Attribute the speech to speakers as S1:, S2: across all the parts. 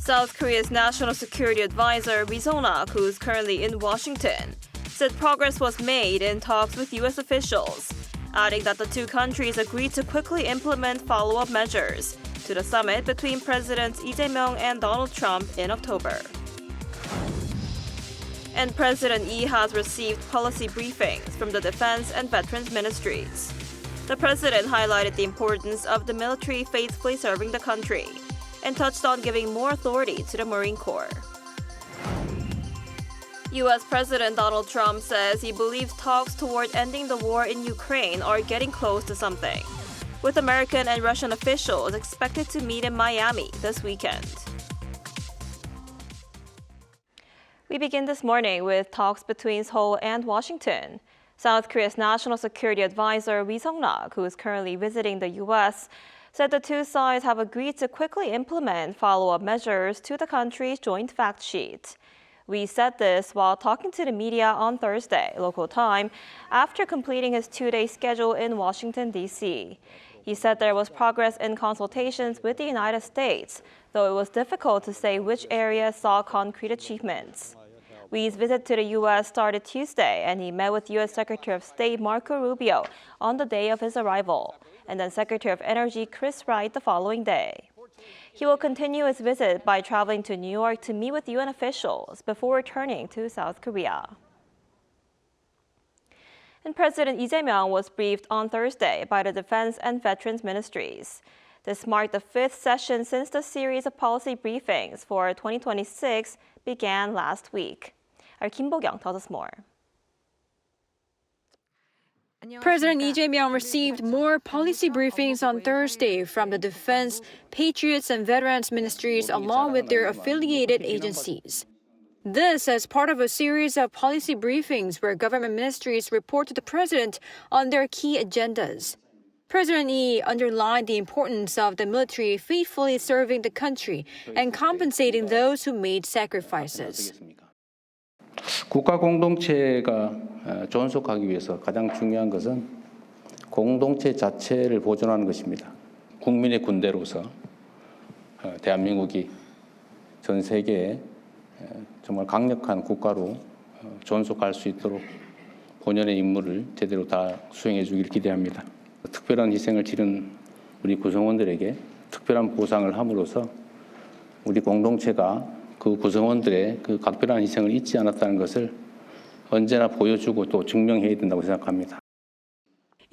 S1: South Korea's National Security Advisor Ri Song-nak, who's currently in Washington, said progress was made in talks with U.S. officials, adding that the two countries agreed to quickly implement follow-up measures to the summit between Presidents Lee Jae-myung and Donald Trump in October. And President Lee has received policy briefings from the Defense and Veterans Ministries. The president highlighted the importance of the military faithfully serving the country and touched on giving more authority to the Marine Corps. U.S. President Donald Trump says he believes talks toward ending the war in Ukraine are getting close to something, with American and Russian officials expected to meet in Miami this weekend. We begin this morning with talks between Seoul and Washington. South Korea's National Security Advisor Ri Song-nak, who is currently visiting the U.S., said the two sides have agreed to quickly implement follow-up measures to the country's joint fact sheet. Ri said this while talking to the media on Thursday, local time, after completing his two-day schedule in Washington, D.C. He said there was progress in consultations with the United States, though it was difficult to say which areas saw concrete achievements. Ri's visit to the U.S. started Tuesday, and he met with U.S. Secretary of State Marco Rubio on the day of his arrival, and then Secretary of Energy Chris Wright the following day. He will continue his visit by traveling to New York to meet with UN officials before returning to South Korea. And President Lee Jae-myung was briefed on Thursday by the Defense and Veterans Ministries. This marked the fifth session since the series of policy briefings for 2026 began last week. Our Kim Bo-kyung tells us more.
S2: President Lee Jae-myung received more policy briefings on Thursday from the Defense, Patriots, and Veterans Ministries along with their affiliated agencies. This as part of a series of policy briefings where government ministries report to the president on their key agendas. President Lee underlined the importance of the military faithfully serving the country and compensating those who made sacrifices.
S3: 국가 공동체가 존속하기 위해서 가장 중요한 것은 공동체 자체를 보존하는 것입니다. 국민의 군대로서 대한민국이 전 세계에 정말 강력한 국가로 존속할 수 있도록 본연의 임무를 제대로 다 수행해 주길 기대합니다. 특별한 희생을 치른 우리 구성원들에게 특별한 보상을 함으로써 우리 공동체가 그 구성원들의 그 각별한 희생을 잊지 않았다는 것을 언제나 보여주고 또 증명해야 된다고 생각합니다.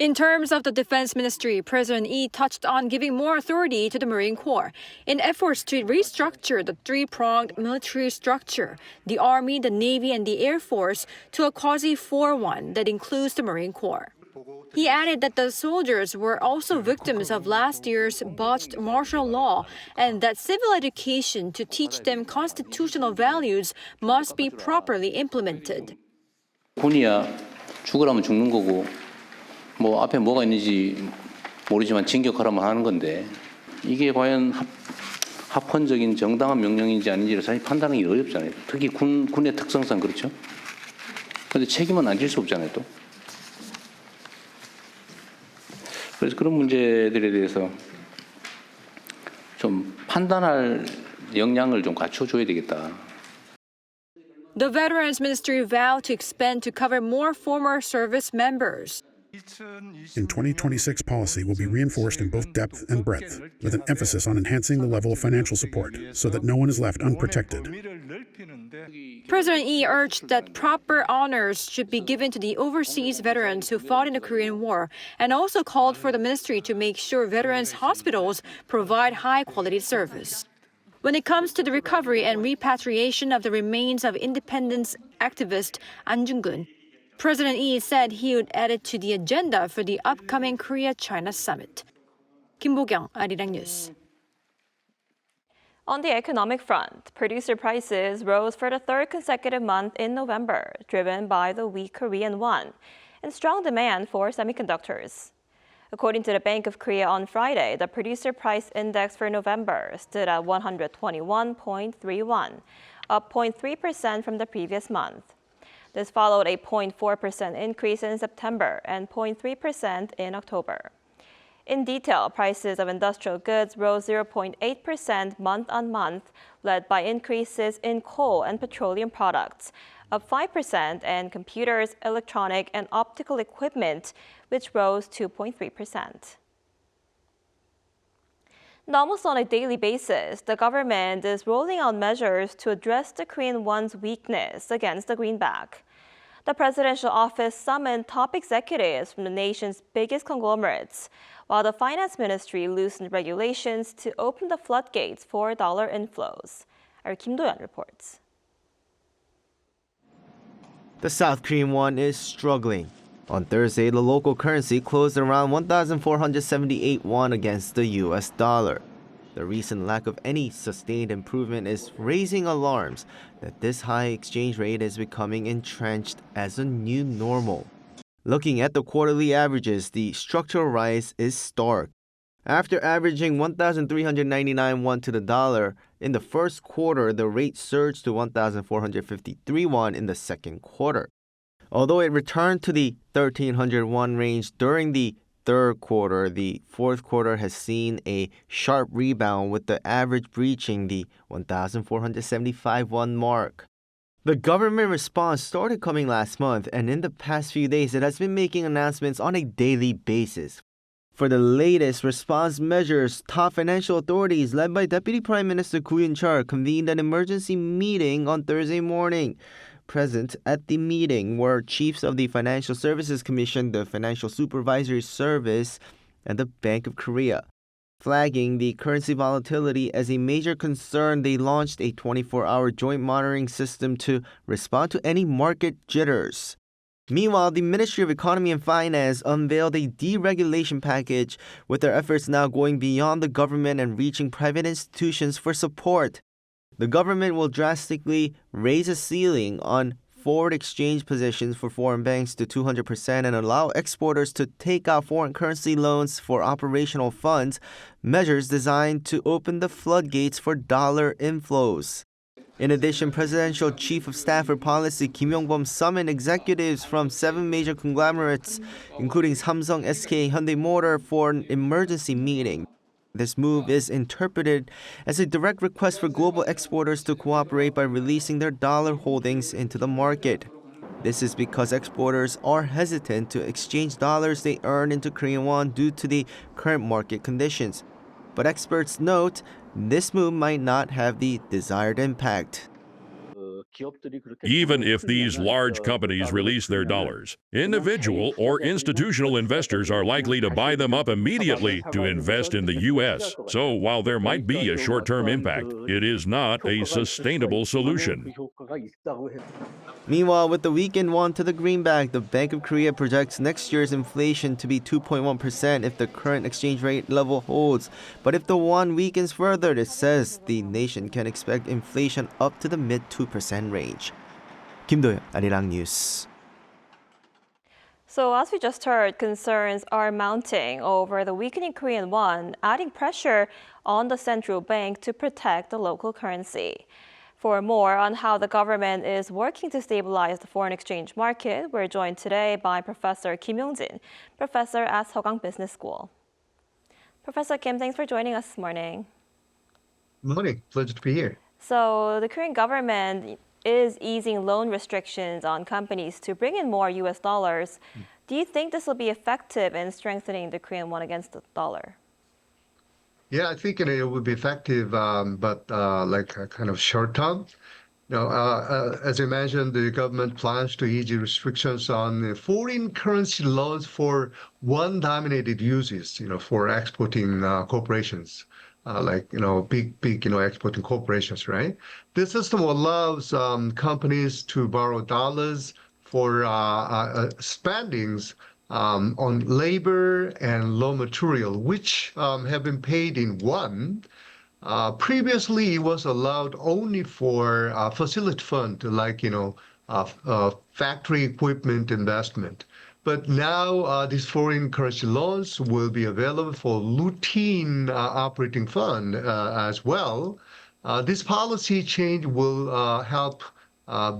S2: In terms of the Defense Ministry, President Lee touched on giving more authority to the Marine Corps in efforts to restructure the three-pronged military structure, the Army, the Navy, and the Air Force, to a quasi-4 one that includes the Marine Corps. He added that the soldiers were also victims of last year's botched martial law and that civil education to teach them constitutional values must be properly implemented.
S3: 군이야 죽으라면 죽는 거고 뭐 앞에 뭐가 있는지 모르지만 진격하라면 하는 건데 이게 과연 합헌적인 정당한 명령인지 아닌지를 사실 판단하기 어렵잖아요. 특히 군의 특성상 그렇죠. 그런데 책임은 안 질 수 없잖아요 또. 그래서 그런 문제들에 대해서 좀 판단할 역량을 좀 갖춰줘야 되겠다.
S2: The Veterans Ministry vowed to expand to cover more former service members.
S4: In 2026, policy will be reinforced in both depth and breadth, with an emphasis on enhancing the level of financial support so that no one is left unprotected.
S2: President Lee urged that proper honors should be given to the overseas veterans who fought in the Korean War and also called for the ministry to make sure veterans' hospitals provide high-quality service. When it comes to the recovery and repatriation of the remains of independence activist An Jung-gun, President Lee said he would add it to the agenda for the upcoming Korea-China summit. Kim Bo-kyung, Arirang News.
S1: On the economic front, producer prices rose for the third consecutive month in November, driven by the weak Korean won and strong demand for semiconductors. According to the Bank of Korea on Friday, the producer price index for November stood at 121.31, up 0.3% from the previous month. This followed a 0.4% increase in September and 0.3% in October. In detail, prices of industrial goods rose 0.8% month-on-month, led by increases in coal and petroleum products, up 5%, and computers, electronic, and optical equipment, which rose 2.3%. And almost on a daily basis, the government is rolling out measures to address the Korean won's weakness against the greenback. The presidential office summoned top executives from the nation's biggest conglomerates, while the finance ministry loosened regulations to open the floodgates for dollar inflows. Our Kim Do-yeon reports.
S5: The South Korean won is struggling. On Thursday, the local currency closed around 1,478 won against the US dollar. The recent lack of any sustained improvement is raising alarms that this high exchange rate is becoming entrenched as a new normal. Looking at the quarterly averages, the structural rise is stark. After averaging 1,399 won to the dollar in the first quarter, the rate surged to 1,453 won in the second quarter. Although it returned to the 1,300 won range during the third quarter, the fourth quarter has seen a sharp rebound with the average breaching the 1,475 won mark. The government response started coming last month, and in the past few days it has been making announcements on a daily basis. For the latest response measures, top financial authorities led by Deputy Prime Minister Koo Yoon-chul convened an emergency meeting on Thursday morning. Present at the meeting were chiefs of the Financial Services Commission, the Financial Supervisory Service, and the Bank of Korea. Flagging the currency volatility as a major concern, they launched a 24-hour joint monitoring system to respond to any market jitters. Meanwhile, the Ministry of Economy and Finance unveiled a deregulation package, with their efforts now going beyond the government and reaching private institutions for support. The government will drastically raise a ceiling on forward exchange positions for foreign banks to 200% and allow exporters to take out foreign currency loans for operational funds, measures designed to open the floodgates for dollar inflows. In addition, Presidential Chief of Staff for Policy Kim Yong-bom summoned executives from 7 major conglomerates, including Samsung, SK, Hyundai Motor, for an emergency meeting. This move is interpreted as a direct request for global exporters to cooperate by releasing their dollar holdings into the market. This is because exporters are hesitant to exchange dollars they earn into Korean won due to the current market conditions. But experts note this move might not have the desired impact.
S6: Even if these large companies release their dollars, individual or institutional investors are likely to buy them up immediately to invest in the U.S. So while there might be a short-term impact, it is not a sustainable solution.
S5: Meanwhile, with the weakened won to the greenback, the Bank of Korea projects next year's inflation to be 2.1% if the current exchange rate level holds. But if the won weakens further, it says the nation can expect inflation up to the mid 2% range. Kim Do-yeon, Arirang News.
S1: So as we just heard, concerns are mounting over the weakening Korean won, adding pressure on the central bank to protect the local currency. For more on how the government is working to stabilize the foreign exchange market, we're joined today by Professor Kim Yong-jin, professor at Seoul Business School. Professor Kim, thanks for joining us this morning.
S7: Good morning. Pleasure to be here.
S1: So the Korean government is easing loan restrictions on companies to bring in more U.S. dollars. Do you think this will be effective in strengthening the Korean won against the dollar?
S7: Yeah, I think it would be effective, but like a kind of short term. As I mentioned, the government plans to ease restrictions on foreign currency loans for won-dominated uses, for exporting corporations, big exporting corporations, right? This system allows companies to borrow dollars for spendings on labor and raw material, which have been paid in won. Previously, it was allowed only for facility fund, factory equipment investment. But now these foreign currency loans will be available for routine operating fund as well. This policy change will help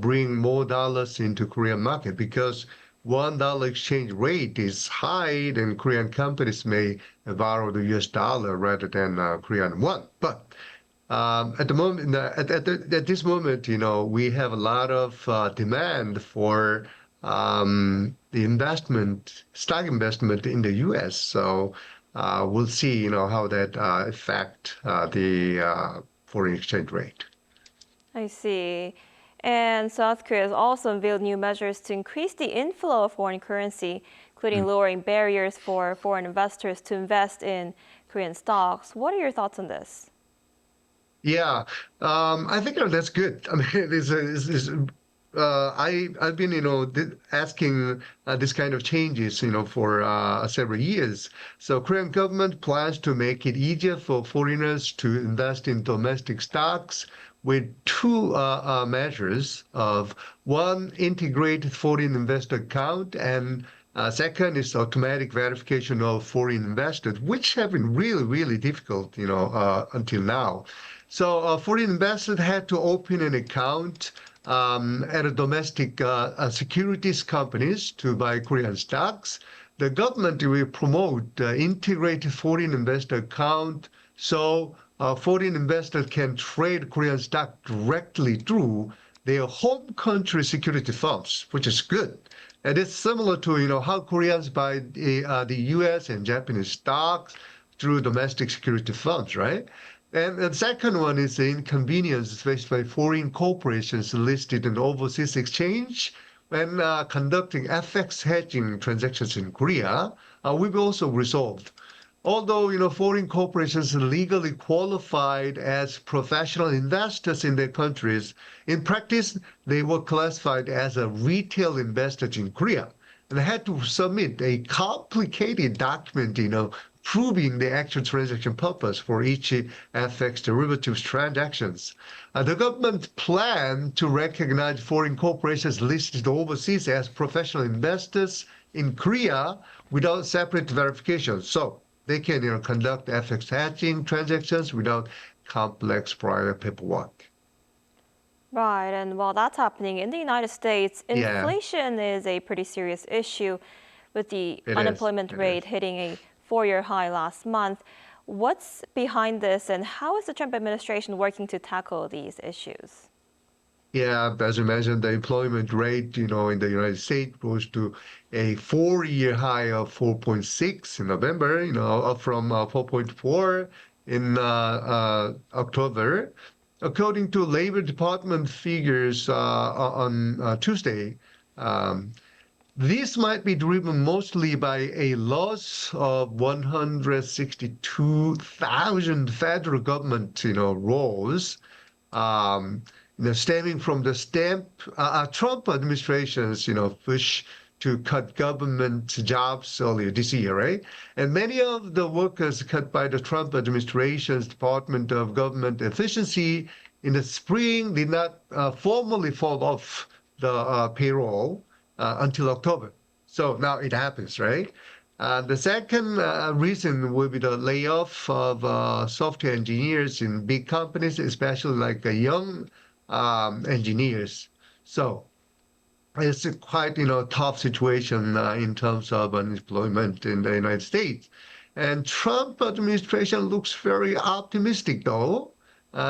S7: bring more dollars into Korean market because $1 exchange rate is high, then Korean companies may borrow the US dollar rather than Korean won. But at the moment, at this moment, we have a lot of demand for the stock investment in the U.S. So we'll see, how that affect the foreign exchange rate.
S1: I see. And South Korea has also unveiled new measures to increase the inflow of foreign currency, including lowering barriers for foreign investors to invest in Korean stocks. What are your thoughts on this?
S7: Yeah, I think that's good. I mean, I've been, asking this kind of changes, for several years. So Korean government plans to make it easier for foreigners to invest in domestic stocks with two measures of one, integrated foreign investor account, and second is automatic verification of foreign investors, which have been really, really difficult, until now. So foreign investors had to open an account at a domestic securities companies to buy Korean stocks. The government will promote the integrated foreign investor account so foreign investors can trade Korean stock directly through their home country security firms, which is good. And it's similar to how Koreans buy the U.S. and Japanese stocks through domestic security firms, right? And the second one is the inconvenience faced by foreign corporations listed in overseas exchange when conducting FX hedging transactions in Korea. We've also resolved. Although foreign corporations are legally qualified as professional investors in their countries, in practice they were classified as a retail investors in Korea and had to submit a complicated document, proving the actual transaction purpose for each FX derivatives transactions. The government planned to recognize foreign corporations listed overseas as professional investors in Korea without separate verification. So they can conduct FX hedging transactions without complex prior paperwork.
S1: Right, and while that's happening in the United States,
S7: Yeah.
S1: inflation is a pretty serious issue with the
S7: It is.
S1: unemployment
S7: It
S1: rate
S7: is.
S1: hitting a 4-year high last month. What's behind this, and how is the Trump administration working to tackle these issues?
S7: Yeah, as you mentioned, the employment rate, in the United States rose to a 4-year high of 4.6 in November, up from 4.4 in October. According to Labor Department figures on Tuesday, this might be driven mostly by a loss of 162,000 federal government, roles. Stemming from the Trump administration's, push to cut government jobs earlier this year, right? And many of the workers cut by the Trump administration's Department of Government Efficiency in the spring did not formally fall off the payroll until October. So now it happens, right? The second reason will be the layoff of software engineers in big companies, especially like young engineers. So it's a quite tough situation in terms of unemployment in the United States. And Trump administration looks very optimistic though.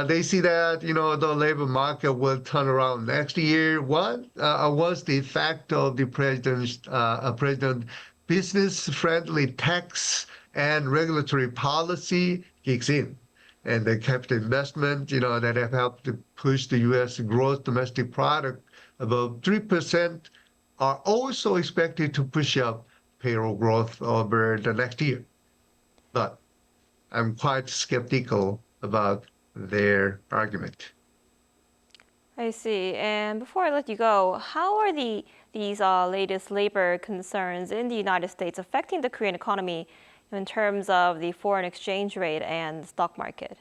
S7: They see that the labor market will turn around next year. Once the effect of the president's business-friendly tax and regulatory policy kicks in, and the capital investment, that have helped to push the U.S. gross domestic product above 3% are also expected to push up payroll growth over the next year. But I'm quite skeptical about their argument.
S1: I see. And before I let you go, how are these latest labor concerns in the United States affecting the Korean economy in terms of the foreign exchange rate and stock market?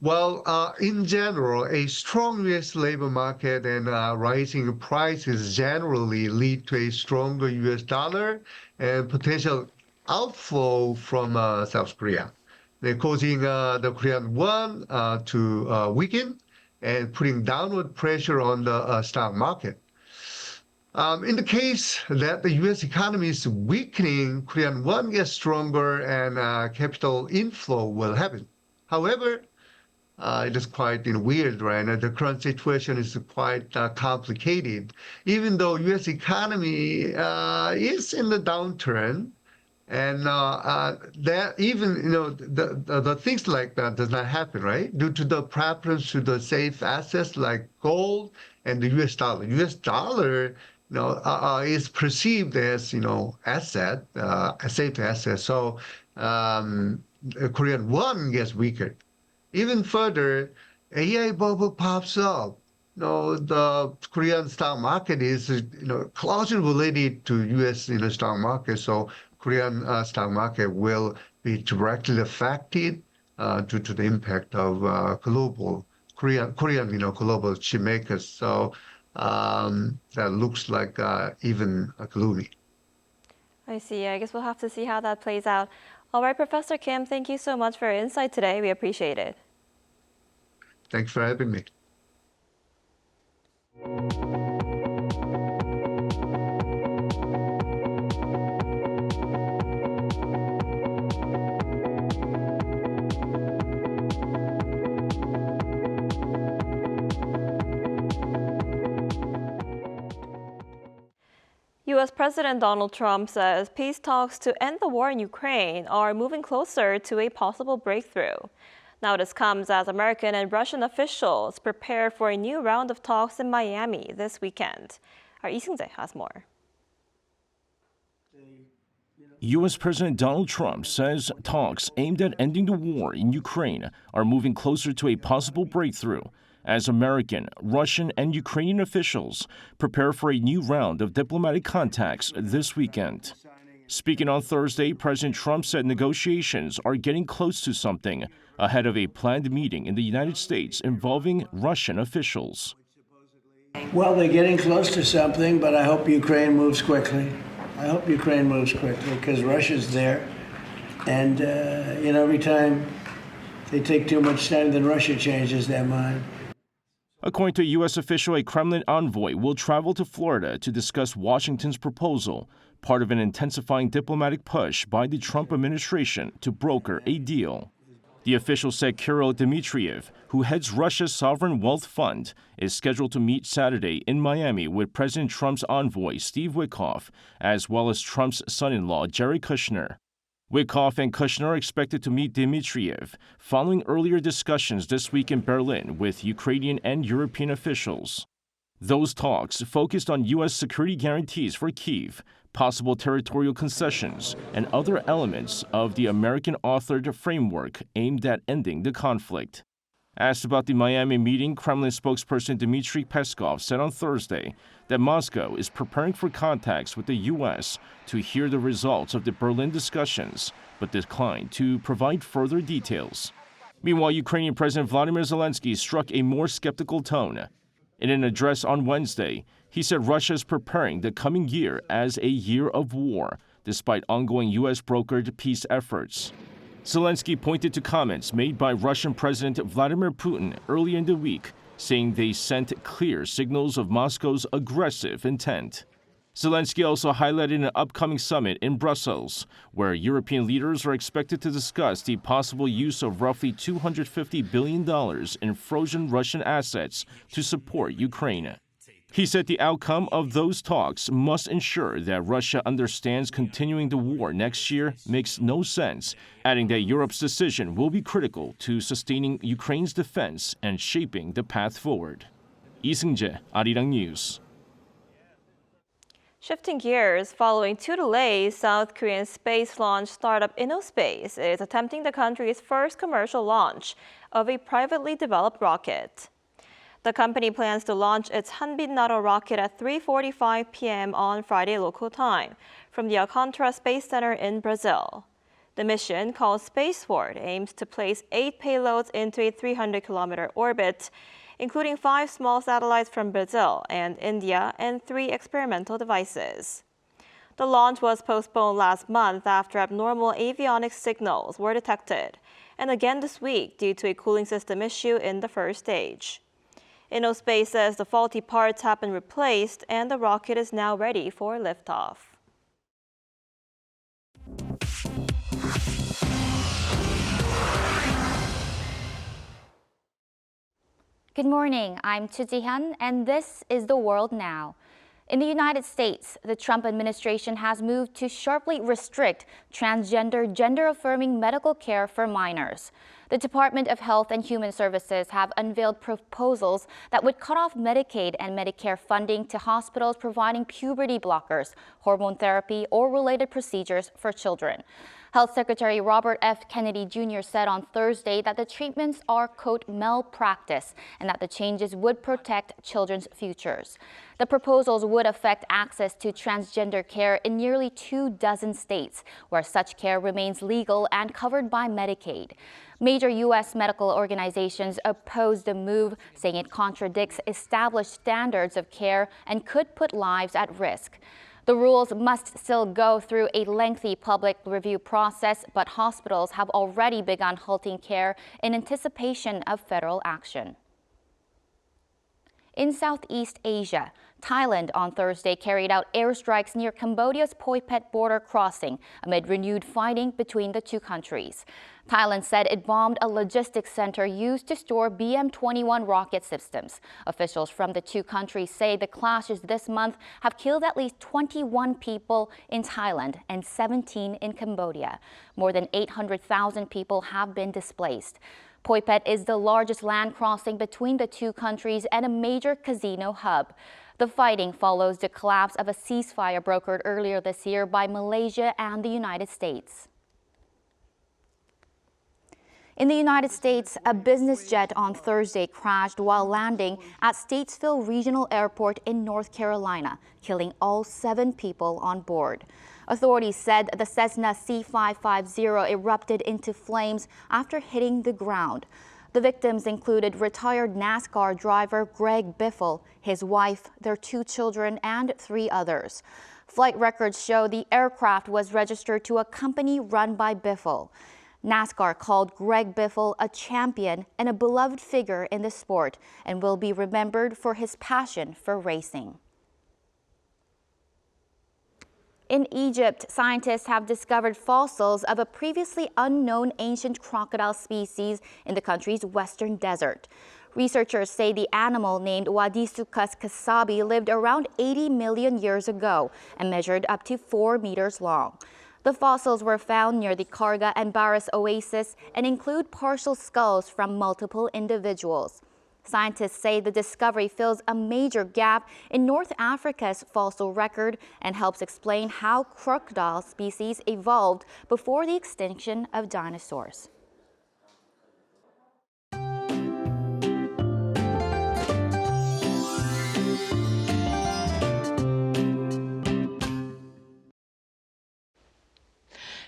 S7: Well, in general, a strong U.S. labor market and rising prices generally lead to a stronger U.S. dollar and potential outflow from South Korea. They're causing the Korean won to weaken and putting downward pressure on the stock market. In the case that the U.S. economy is weakening, Korean won gets stronger and capital inflow will happen. However, it is quite weird, right? The current situation is quite complicated. Even though U.S. economy is in the downturn, and that even the things like that does not happen, right? Due to the preference to the safe assets like gold and the U.S. dollar. U.S. dollar, is perceived as asset, a safe asset. So Korean won gets weaker. Even further, AI bubble pops up. The Korean stock market is closely related to U.S. stock market, so Korean stock market will be directly affected due to the impact of Korean global chip makers. So that looks like even gloomy.
S1: I see. I guess we'll have to see how that plays out. All right, Professor Kim, thank you so much for your insight today. We appreciate it.
S7: Thanks for having me.
S1: U.S. President Donald Trump says peace talks to end the war in Ukraine are moving closer to a possible breakthrough. Now, this comes as American and Russian officials prepare for a new round of talks in Miami this weekend. Our Lee Seung-jae has more.
S8: U.S. President Donald Trump says talks aimed at ending the war in Ukraine are moving closer to a possible breakthrough as American, Russian, and Ukrainian officials prepare for a new round of diplomatic contacts this weekend. Speaking on Thursday, President Trump said negotiations are getting close to something ahead of a planned meeting in the United States involving Russian officials.
S9: Well, they're getting close to something, but I hope Ukraine moves quickly. I hope Ukraine moves quickly because Russia's there. And, every time they take too much time, then Russia changes their mind.
S8: According to a U.S. official, a Kremlin envoy will travel to Florida to discuss Washington's proposal, part of an intensifying diplomatic push by the Trump administration to broker a deal. The official said Kirill Dmitriev, who heads Russia's Sovereign Wealth Fund, is scheduled to meet Saturday in Miami with President Trump's envoy Steve Witkoff, as well as Trump's son-in-law Jared Kushner. Witkoff and Kushner are expected to meet Dmitriev following earlier discussions this week in Berlin with Ukrainian and European officials. Those talks focused on U.S. security guarantees for Kyiv, possible territorial concessions, and other elements of the American-authored framework aimed at ending the conflict. Asked about the Miami meeting, Kremlin spokesperson Dmitry Peskov said on Thursday that Moscow is preparing for contacts with the U.S. to hear the results of the Berlin discussions, but declined to provide further details. Meanwhile, Ukrainian President Vladimir Zelensky struck a more skeptical tone. In an address on Wednesday, he said Russia is preparing the coming year as a year of war, despite ongoing U.S.-brokered peace efforts. Zelensky pointed to comments made by Russian President Vladimir Putin earlier in the week, saying they sent clear signals of Moscow's aggressive intent. Zelensky also highlighted an upcoming summit in Brussels, where European leaders are expected to discuss the possible use of roughly $250 billion in frozen Russian assets to support Ukraine. He said the outcome of those talks must ensure that Russia understands continuing the war next year makes no sense, adding that Europe's decision will be critical to sustaining Ukraine's defense and shaping the path forward. Lee Seung-jae, Arirang News.
S1: Shifting gears, following 2 delays, South Korean space launch startup InnoSpace is attempting the country's first commercial launch of a privately developed rocket. The company plans to launch its Hanbin-Naro rocket at 3:45 p.m. on Friday local time from the Alcantara Space Center in Brazil. The mission, called Spaceport, aims to place 8 payloads into a 300-kilometer orbit, including 5 small satellites from Brazil and India and 3 experimental devices. The launch was postponed last month after abnormal avionics signals were detected, and again this week due to a cooling system issue in the first stage. InnoSpace says the faulty parts have been replaced and the rocket is now ready for liftoff.
S10: Good morning, I'm Chu Ji-hyun, and this is The World Now. In the United States, the Trump administration has moved to sharply restrict transgender, gender-affirming medical care for minors. The Department of Health and Human Services have unveiled proposals that would cut off Medicaid and Medicare funding to hospitals providing puberty blockers, hormone therapy, or related procedures for children. Health Secretary Robert F. Kennedy Jr. said on Thursday that the treatments are, quote, malpractice, and that the changes would protect children's futures. The proposals would affect access to transgender care in nearly 24 states, where such care remains legal and covered by Medicaid. Major U.S. medical organizations oppose the move, saying it contradicts established standards of care and could put lives at risk. The rules must still go through a lengthy public review process, but hospitals have already begun halting care in anticipation of federal action. In Southeast Asia, Thailand on Thursday carried out airstrikes near Cambodia's Poipet border crossing amid renewed fighting between the two countries. Thailand said it bombed a logistics center used to store BM-21 rocket systems. Officials from the two countries say the clashes this month have killed at least 21 people in Thailand and 17 in Cambodia. More than 800,000 people have been displaced. Poipet is the largest land crossing between the two countries and a major casino hub. The fighting follows the collapse of a ceasefire brokered earlier this year by Malaysia and the United States. In the United States, a business jet on Thursday crashed while landing at Statesville Regional Airport in North Carolina, killing all 7 people on board. Authorities said the Cessna C550 erupted into flames after hitting the ground. The victims included retired NASCAR driver Greg Biffle, his wife, their 2 children, and 3 others. Flight records show the aircraft was registered to a company run by Biffle. NASCAR called Greg Biffle a champion and a beloved figure in the sport and will be remembered for his passion for racing. In Egypt, scientists have discovered fossils of a previously unknown ancient crocodile species in the country's western desert. Researchers say the animal, named Wadisucus kasabi, lived around 80 million years ago and measured up to 4 meters long. The fossils were found near the Karga and Baris oasis and include partial skulls from multiple individuals. Scientists say the discovery fills a major gap in North Africa's fossil record and helps explain how crocodile species evolved before the extinction of dinosaurs.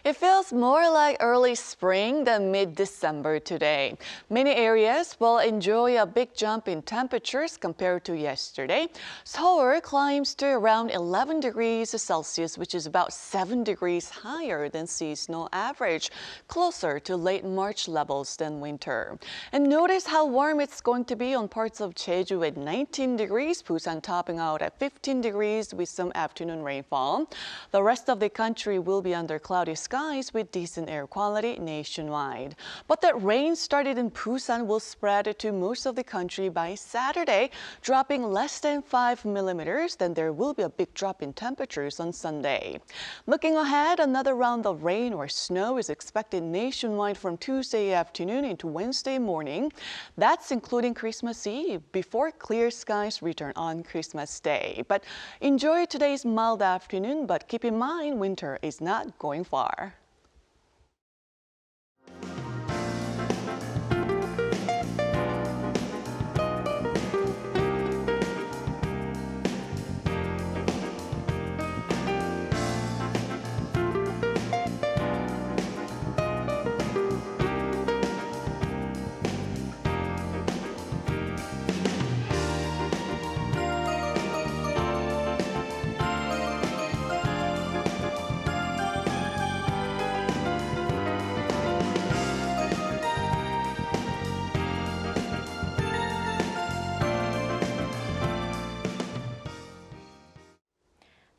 S11: It feels more like early spring than mid-December today. Many areas will enjoy a big jump in temperatures compared to yesterday. Seoul climbs to around 11 degrees Celsius, which is about 7 degrees higher than seasonal average, closer to late March levels than winter. And notice how warm it's going to be on parts of Jeju at 19 degrees, Busan topping out at 15 degrees with some afternoon rainfall. The rest of the country will be under cloudy skies with decent air quality nationwide. But that rain started in Busan will spread to most of the country by Saturday, dropping less than 5 millimeters. Then there will be a big drop in temperatures on Sunday. Looking ahead, another round of rain or snow is expected nationwide from Tuesday afternoon into Wednesday morning. That's including Christmas Eve, before clear skies return on Christmas Day. But enjoy today's mild afternoon, but keep in mind winter is not going far.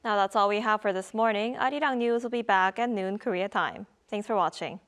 S1: Now that's all we have for this morning. Arirang News will be back at noon Korea time. Thanks for watching.